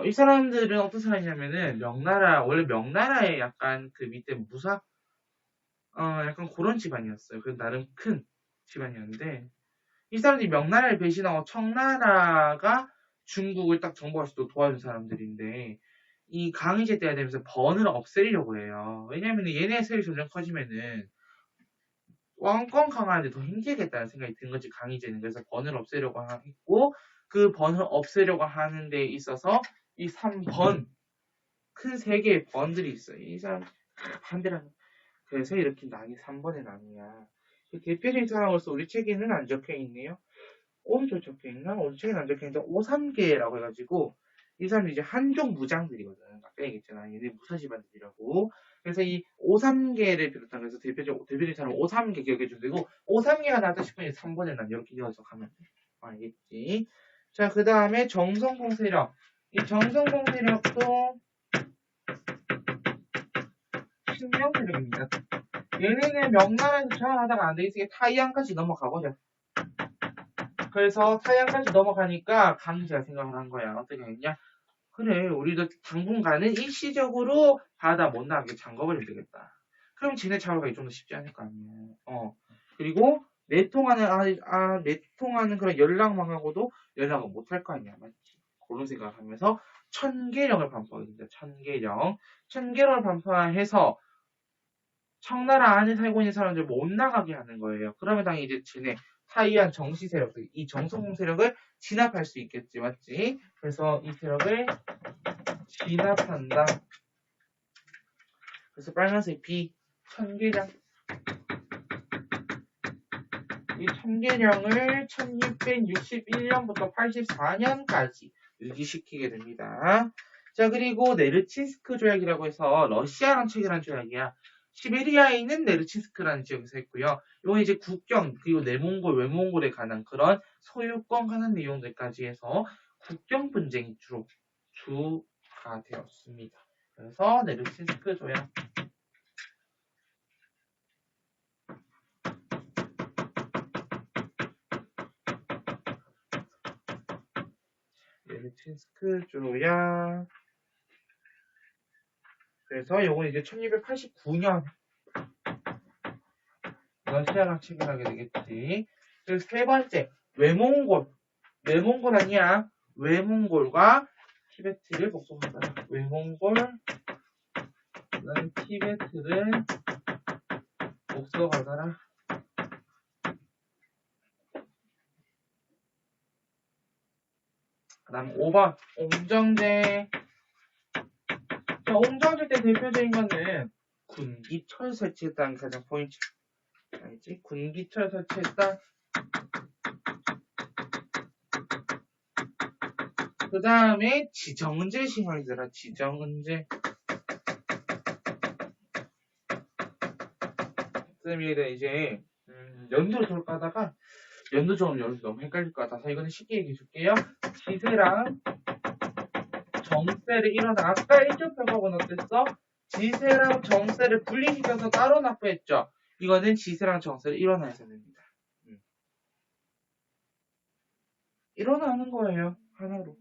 이 사람들은 어떤 사람이냐면은 원래 명나라의 약간 그 밑에 무사, 약간 그런 집안이었어요. 그 나름 큰 집안이었는데 이 사람들이 명나라를 배신하고 청나라가 중국을 딱 정복할 수도 도와준 사람들인데 이 강희제 때가 되면서 번을 없애려고 해요. 왜냐면 얘네 세력이 점점 커지면은 왕권 강화하는데 더 힘들겠다는 생각이 든 거지 강희제는. 그래서 번을 없애려고 했고 그 번을 없애려고 하는 데 있어서 이 3번 큰 세 개의 번들이 있어요. 이 사람 반대라는. 그래서 이렇게 난이 3번의 난이야. 대표적인 사람으로서 우리 책에는 안 적혀 있네요. 오른쪽 적혀 있나? 우리 책에는 안 적혀 있는데 5-3계라고 해가지고 이 사람들이 이제 한족 무장들이거든. 아까 얘기했잖아. 얘네 무사 집안들이라고. 그래서 이 5-3계를 비롯한 그래서 대표적인 사람 5-3계 기억해주면 되고 5-3계가 나왔다 싶으면 3번에 난 이렇게 이어서 가면 돼. 알겠지? 자, 그 다음에 정성공 세력. 이 정성공 세력도 신명 세력입니다. 얘네는 명나라에서 저항하다가 안 되겠으니까 타이안까지 넘어가보자. 그래서 타이안까지 넘어가니까 강희제가 생각을 한 거야. 어떻게 했냐? 그래, 우리도 당분간은 일시적으로 바다 못 나가게 잠궈버리면 되겠다. 그럼 쟤네 잡아가기 좀 더 쉽지 않을 거 아니야. 그리고 내통하는 그런 연락망하고도 연락을 못 할 거 아니야. 맞지? 그런 생각을 하면서 천계령을 반포하게 됩니다. 천계령을 반포해서 청나라 안에 살고 있는 사람들 못 나가게 하는 거예요. 그러면 당연히 이제 쟤네 하이안 정시 세력들, 이 정성공 세력을 진압할 수 있겠지, 맞지? 그래서 이 세력을 진압한다. 그래서 빨간색 B, 천계령. 이 천계령을 1661년부터 84년까지 유지시키게 됩니다. 자, 그리고 네르친스크 조약이라고 해서 러시아랑 체결한 조약이야. 시베리아에 있는 네르친스크라는 지역에서 했고요. 이건 이제 국경, 그리고 내몽골, 외몽골에 관한 그런 소유권 관한 내용들까지 해서 국경 분쟁이 주가 되었습니다. 그래서 네르친스크 조약. 네르친스크 조약. 그래서 요건 이제 1289년 러시아랑 체결하게 되겠지. 그래서 세 번째, 외몽골. 외몽골 아니야. 외몽골과 티베트를 복속한다. 외몽골은 티베트를 복속하더라. 그 다음 5번, 옹정제. 자, 옹정제 때 대표적인 거는 군기철 설치했다는 게 가장 포인트. 알지? 군기철 설치했다. 그 다음에 지정은제 신화이더라. 지정은제. 쌤이 이제 연도 좋을까 하다가 연도 좋으면 연도 너무 헷갈릴 것 같아서 이거는 쉽게 얘기해 줄게요. 지세랑 정세를 일어나. 아까 1조표법은 어땠어? 지세랑 정세를 분리시켜서 따로 납부했죠. 이거는 지세랑 정세를 일어나야 됩니다. 일어나는 거예요. 하나로.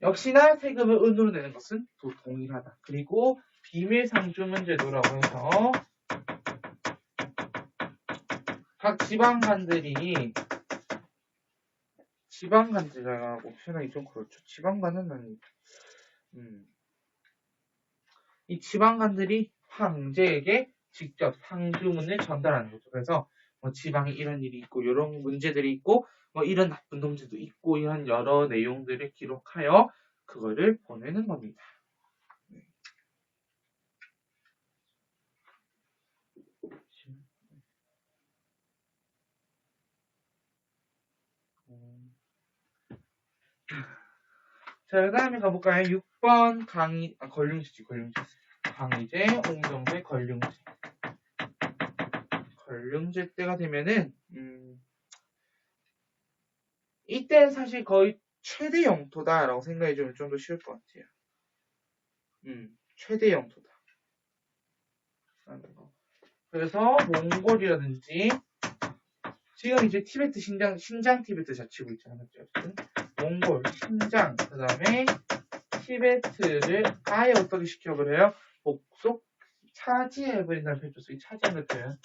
역시나 세금을 은으로 내는 것은 또 동일하다. 그리고 비밀상주문제도라고 해서 각 지방간들하고 표현하기 좀 그렇죠. 지방간은 아니고 이 지방간들이 황제에게 직접 상주문을 전달하는 거죠. 그래서 뭐 지방에 이런 일이 있고 이런 문제들이 있고 뭐 이런 나쁜 놈들도 있고 이런 여러 내용들을 기록하여 그거를 보내는 겁니다. 자, 그 다음에 가볼까요? 6번 권륭제지. 강의제, 옹정제, 권륭제. 권륭제 때가 되면은 이때는 사실 거의 최대 영토다라고 생각해주면 좀 더 쉬울 것 같아요. 최대 영토다. 그래서 몽골이라든지 지금 이제 티베트 신장 티베트 자치구 있잖아요. 몽골, 신장, 그 다음에 티베트를 아예 어떻게 시켜버려요? 복속 차지해버린다는 표현 줬어요. 차지하는 표현.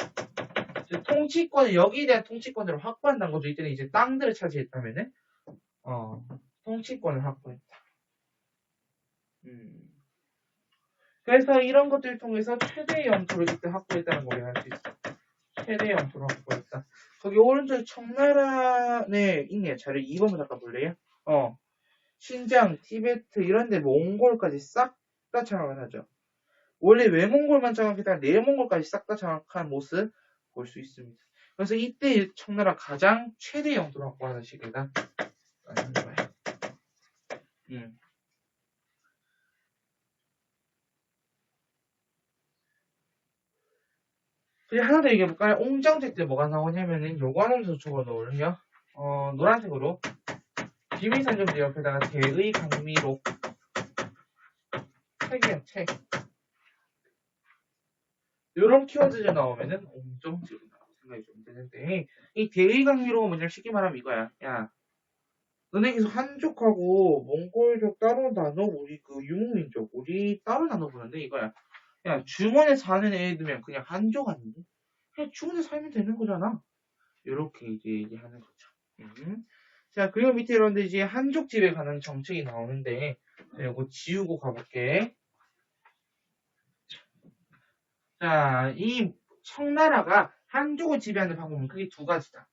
통치권을 여기에 대한 통치권을 확보한다는 거죠. 이때는 이제 땅들을 차지했다면은 통치권을 확보했다. 그래서 이런 것들을 통해서 최대 영토를 이때 확보했다는 걸 알 수 있어. 최대 영토를 확보했다. 거기 오른쪽에 청나라에 있네요. 자료 2번만 잠깐 볼래요? 신장, 티베트 이런 데 몽골까지 싹 다 장악을 하죠. 원래 외몽골만 장악했다가 내몽골까지 싹 다 장악한 모습 볼 수 있습니다. 그래서 이때 청나라 가장 최대 영토를 확보하는 시기다. 라는 거예요. 그리고 하나 더 얘기해볼까요? 옹정제 때 뭐가 나오냐면은 요거 하나만 적어 놓을게요. 노란색으로 비밀산정제 옆에다가 대의 강미록 책이에요, 책. 요런 키워드가 나오면은 옹정제로 생각이 좀 되는데 이 대의 강미록은 뭐냐면 쉽게 말하면 이거야. 야, 너네 계속 한족하고 몽골족 따로 나눠 우리 그 유목민족 우리 따로 나눠 보는데 이거야. 야, 중원에 사는 애들면 그냥 한족 아닌데? 그냥 중원에 살면 되는 거잖아. 요렇게 이제 얘기하는 거죠. 자, 그리고 밑에 여러분들 이제 한족집에 관한 정책이 나오는데, 이거 지우고 가볼게. 자, 이 청나라가 한족을 지배하는 방법은 크게 두 가지다.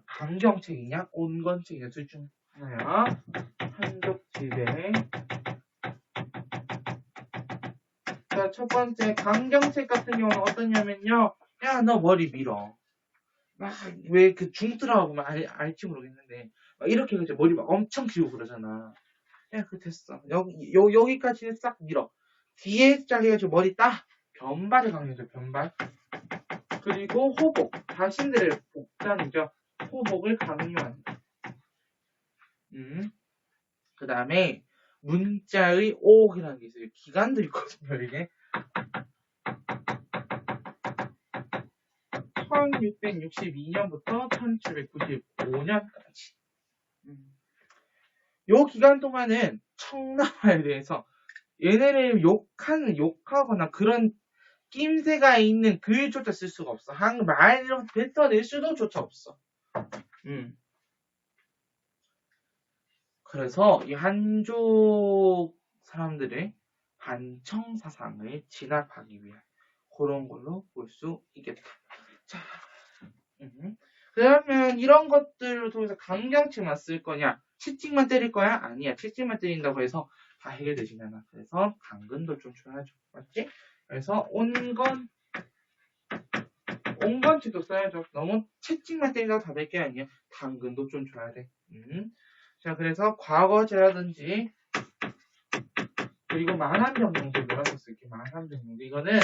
강경책이냐, 온건책이냐, 둘 중 하나야. 한족 지배. 자, 첫 번째, 강경책 같은 경우는 어떠냐면요. 야, 너 머리 밀어. 막, 왜 그 중트라고 보면 알지 모르겠는데. 막 이렇게 그죠. 머리 막 엄청 길고 그러잖아. 야, 그 됐어. 여기까지는 싹 밀어. 뒤에 짜리가지고 머리 딱 변발을 강조해줘, 변발. 그리고 호복. 자신들의 복장이죠. 호복을 강요한다. 그 다음에 문자의 오옥이라는 게 있어요. 기간도 있거든요, 이게. 1662년부터 1795년까지. 요 기간 동안은 청나라에 대해서 얘네를 욕하거나 그런 낌새가 있는 글조차 쓸 수가 없어. 말로 뱉어낼 수도 조차 없어. 그래서 이 한족 사람들의 반청 사상을 진압하기 위한 그런 걸로 볼 수 있겠다. 자, 그러면 이런 것들을 통해서 강경책만 쓸 거냐? 채찍만 때릴 거야? 아니야. 채찍만 때린다고 해서 다 해결되진 않아. 그래서 당근도 좀 줘야죠. 맞지? 그래서 온건책도 써야죠. 너무 채찍만 때린다고 다 될 게 아니야. 당근도 좀 줘야 돼. 자, 그래서 과거제라든지 그리고 만한병용제 뭐라고 쓸게? 만한병용제. 이거는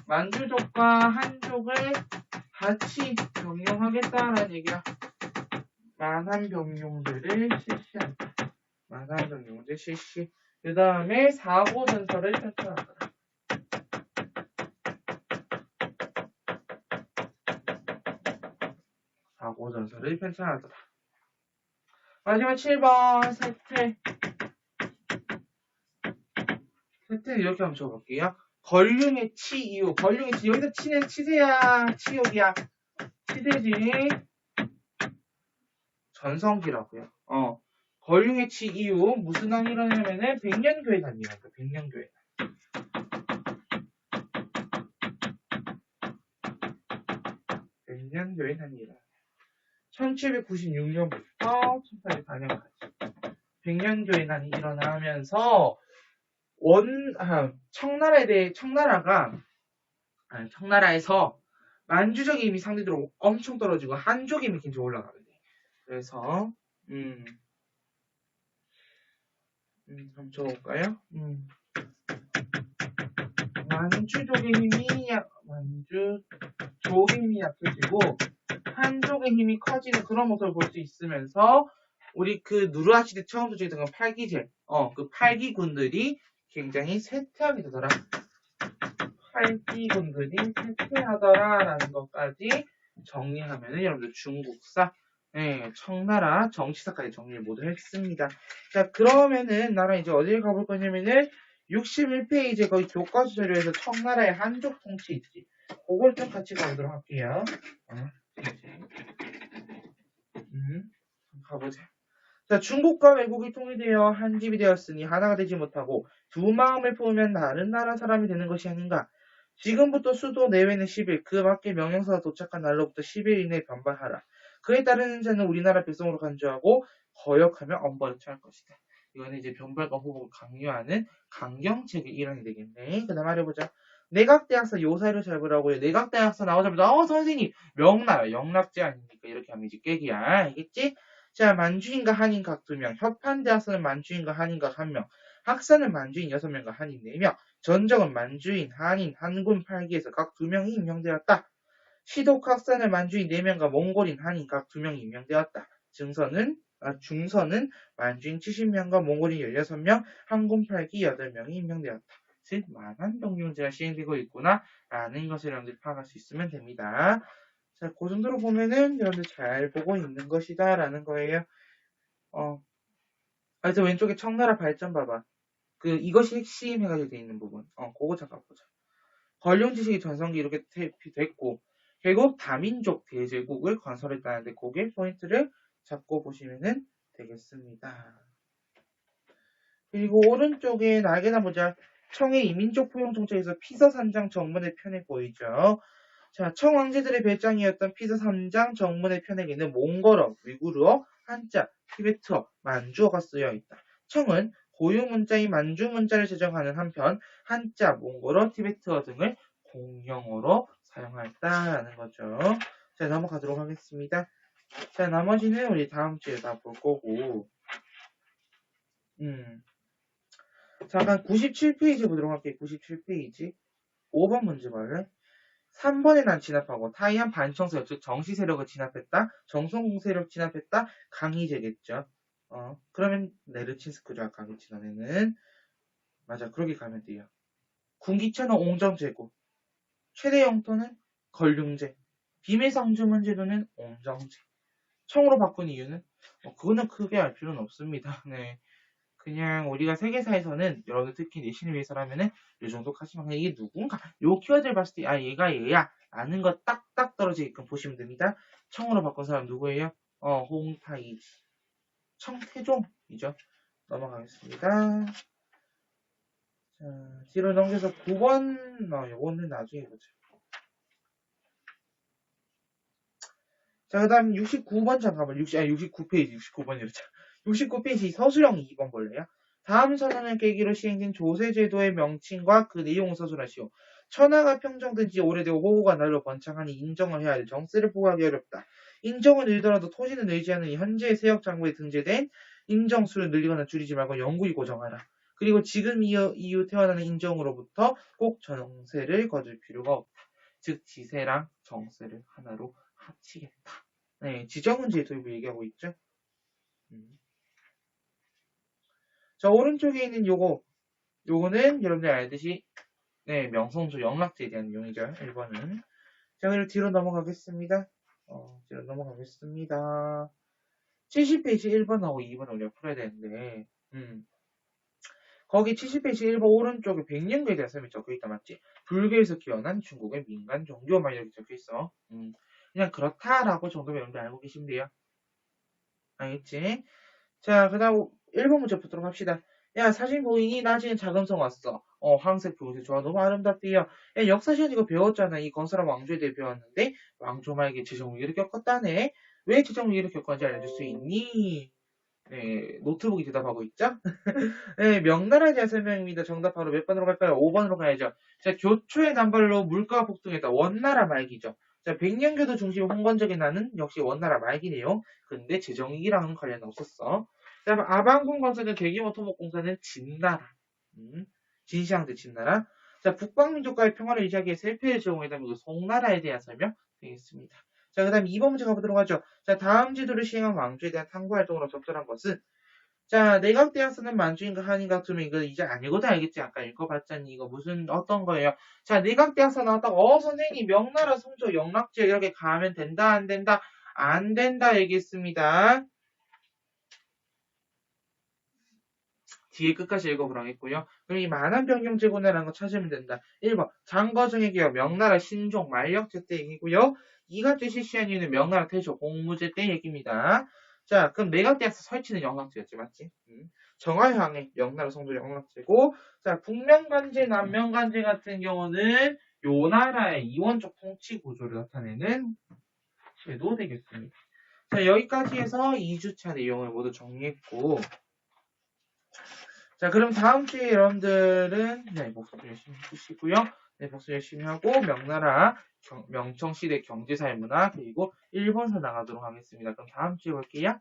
만주족과 한족을 같이 병용하겠다라는 얘기야. 만한병용제를 실시한다. 만한병용제 실시. 그 다음에 사고전설을 펼쳐나가다. 사고전설을 펼쳐나가다. 마지막 7번 세태. 세태는 이렇게 한번 적어볼게요. 걸륭의 치 이유. 걸륭의 치. 여기서 치는 치세야. 치욕이야. 치세지. 전성기라고요. 걸륭의 치 이유. 무슨 항이 일어나냐면은 백년교회단이라고. 백년교회단. 백년교회단이 일어나. 1796년부터 1804년까지. 백년교회단이 일어나면서 청나라에서 만주적 힘이 상대적으로 엄청 떨어지고 한족 힘이 굉장히 올라가게 돼. 그래서 한번 적어볼까요? 만주족의 힘이 약해지고 한족의 힘이 커지는 그런 모습을 볼 수 있으면서 우리 그 누르하 시대 처음 도착했던 팔기제, 그 팔기군들이 굉장히 쇠퇴하게 되더라. 팔기군들이 쇠퇴하더라라는 것까지 정리하면은 여러분들 중국사, 청나라 정치사까지 정리를 모두 했습니다. 자, 그러면은 나랑 이제 어디를 가볼 거냐면은 61페이지에 거의 교과서 자료에서 청나라의 한족 통치 있지. 그걸 좀 같이 가보도록 할게요. 가보자. 자, 중국과 외국이 통일되어 한 집이 되었으니 하나가 되지 못하고 두 마음을 품으면 다른 나라 사람이 되는 것이 아닌가. 지금부터 수도 내외는 10일, 그 밖에 명령서가 도착한 날로부터 10일 이내에 변발하라. 그에 따르는 자는 우리나라 백성으로 간주하고 거역하며 엄벌을 처할 것이다. 이거는 이제 변발과 호복을 강요하는 강경책의 일환이 되겠네. 그 다음 말해보자. 내각대학사 요사이를 잘 보라고요. 내각대학사 나오자마자 선생님 명나라 영락제 아닙니까? 이렇게 하면 이제 깨기야. 알겠지? 자, 만주인과 한인 각 2명, 협판대학사는 만주인과 한인 각 1명, 학사는 만주인 6명과 한인 4명, 전정은 만주인, 한인, 한군 8기에서 각 2명이 임명되었다. 시독 학사는 만주인 4명과 몽골인, 한인 각 2명이 임명되었다. 중선은 만주인 70명과 몽골인 16명, 한군 8기 8명이 임명되었다. 즉, 만한병용제가 시행되고 있구나 라는 것을 여러분들이 파악할 수 있으면 됩니다. 자, 그 정도로 보면은 여러분들 잘 보고 있는 것이다 라는 거예요. 그래서 왼쪽에 청나라 발전 봐봐. 이것이 핵심 해가지고 돼 있는 부분. 그거 잠깐 보자. 걸륭 지식이 전성기 이렇게 됐고, 결국 다민족 대제국을 건설했다는데, 거기에 포인트를 잡고 보시면 되겠습니다. 그리고 오른쪽에 날개나 보자. 청해 이민족 포용 정책에서 피서산장 전문의 편에 보이죠. 자, 청왕제들의 별장이었던 피서 3장 정문의 편에게는 몽골어, 위구르어, 한자, 티베트어, 만주어가 쓰여 있다. 청은 고유 문자인 만주 문자를 제정하는 한편 한자, 몽골어, 티베트어 등을 공용어로 사용했다라는 거죠. 자, 넘어가도록 하겠습니다. 자, 나머지는 우리 다음 주에 다 볼 거고, 잠깐 97페이지 보도록 할게요. 97페이지. 5번 문제 볼래? 3번에 난 진압하고 타이안 반청세력, 즉 정시 세력을 진압했다. 정성 세력 진압했다. 강희제겠죠. 그러면 네르친스크죠. 아까 그 지난해는. 맞아. 그렇게 가면 돼요. 군기체는 옹정제고, 최대 영토는 걸륭제, 비밀상주 문제도는 옹정제. 청으로 바꾼 이유는 그거는 크게 알 필요는 없습니다. 네. 그냥 우리가 세계사에서는 여러분들 특히 내신을 위해서라면은 이 정도 하시면 그냥 이게 누군가 요 키워드를 봤을 때 얘가 얘야 라는 거 딱딱 떨어지게끔 보시면 됩니다. 청으로 바꾼 사람 누구예요? 홍타이지. 청태종이죠. 넘어가겠습니다. 자, 뒤로 넘겨서 9번 요거는 나중에 보자. 자, 그 다음 69번 잠깐만 69페이지 69번이었죠. 69페이지 서술형 2번 볼래요? 다음 선언을 계기로 시행된 조세제도의 명칭과 그 내용을 서술하시오. 천하가 평정된 지 오래되고 호호가 날로 번창하니 인정을 해야 할 정세를 포기하기 어렵다. 인정을 늘더라도 토지는 늘지 않으니 현재의 세역장부에 등재된 인정수를 늘리거나 줄이지 말고 영구히 고정하라. 그리고 지금 이후 태어나는 인정으로부터 꼭 정세를 거둘 필요가 없다. 즉 지세랑 정세를 하나로 합치겠다. 네, 지정은제 도입을 얘기하고 있죠. 자, 오른쪽에 있는 요거는 여러분들 알듯이 네, 명성조 영락제에 대한 내용이죠. 1번은. 자, 그리고 뒤로 넘어가겠습니다. 뒤로 넘어가겠습니다. 70페이지 1번하고 2번을 우리가 풀어야 되는데, 거기 70페이지 1번 오른쪽에 백년교에 대한 설명이 적혀 있다, 맞지? 불교에서 기원한 중국의 민간 종교 막 이렇게 적혀 있어. 그냥 그렇다라고 정도면 여러분들 알고 계시면 돼요. 알겠지? 자, 그 다음 1번 문제 보도록 합시다. 야, 사진 보이니? 나 지금 자금성 왔어. 황색, 붉은색 좋아. 너무 아름답대요. 야, 역사 시간 이거 배웠잖아. 이 건설한 왕조에 대해 배웠는데 왕조마에게 재정위기를 겪었다네. 왜 재정위기를 겪었는지 알려줄 수 있니? 네, 노트북이 대답하고 있죠? 네, 명나라에 대한 설명입니다. 정답 바로 몇 번으로 갈까요? 5번으로 가야죠. 자, 교초의 남발로 물가가 폭등했다. 원나라 말기죠. 자, 백년교도 중심 홍건적인 나는 역시 원나라 말기네요. 근데 재정위기랑은 관련 없었어. 자, 아방궁 건설된 대규모 토목공사는 진나라. 진시황제 진나라. 자, 북방민족과의 평화를 유지하기 위해 셀피를 제공했다면 그 송나라에 대한 설명 되겠습니다. 자, 그 다음 2번 문제 가보도록 하죠. 자, 다음 지도를 시행한 왕조에 대한 탐구활동으로 적절한 것은 자, 내각대학서는 만주인가 한인가 같으면 이거 이제 아니고도 알겠지. 아까 읽어봤잖니. 이거 무슨 어떤 거예요? 자, 내각대학서 나왔다가 선생님 명나라 성조 영락제 이렇게 가면 된다 안 된다? 안 된다 얘기했습니다. 뒤에 끝까지 읽어보라고 했고요. 그럼 이 만한 변경제고나라는 거 찾으면 된다. 1번 장거정의 기업 명나라 신종 만력제 때 얘기고요. 이갑제 실시한 이유는 명나라 태조 공무제 때 얘기입니다. 자, 그럼 내각대학서 설치는 영락제였지, 맞지? 정화향의 명나라 성조 영락제고, 자, 북명간제, 남명간제 같은 경우는 요 나라의 이원적 통치 구조를 나타내는 제도 되겠습니다. 자, 여기까지 해서 2주차 내용을 모두 정리했고, 자, 그럼 다음 주에 여러분들은 네, 복습 열심히 해주시고요. 네, 복습 열심히 하고 명나라 명청시대 경제사회문화 그리고 일본사 나가도록 하겠습니다. 그럼 다음 주에 볼게요.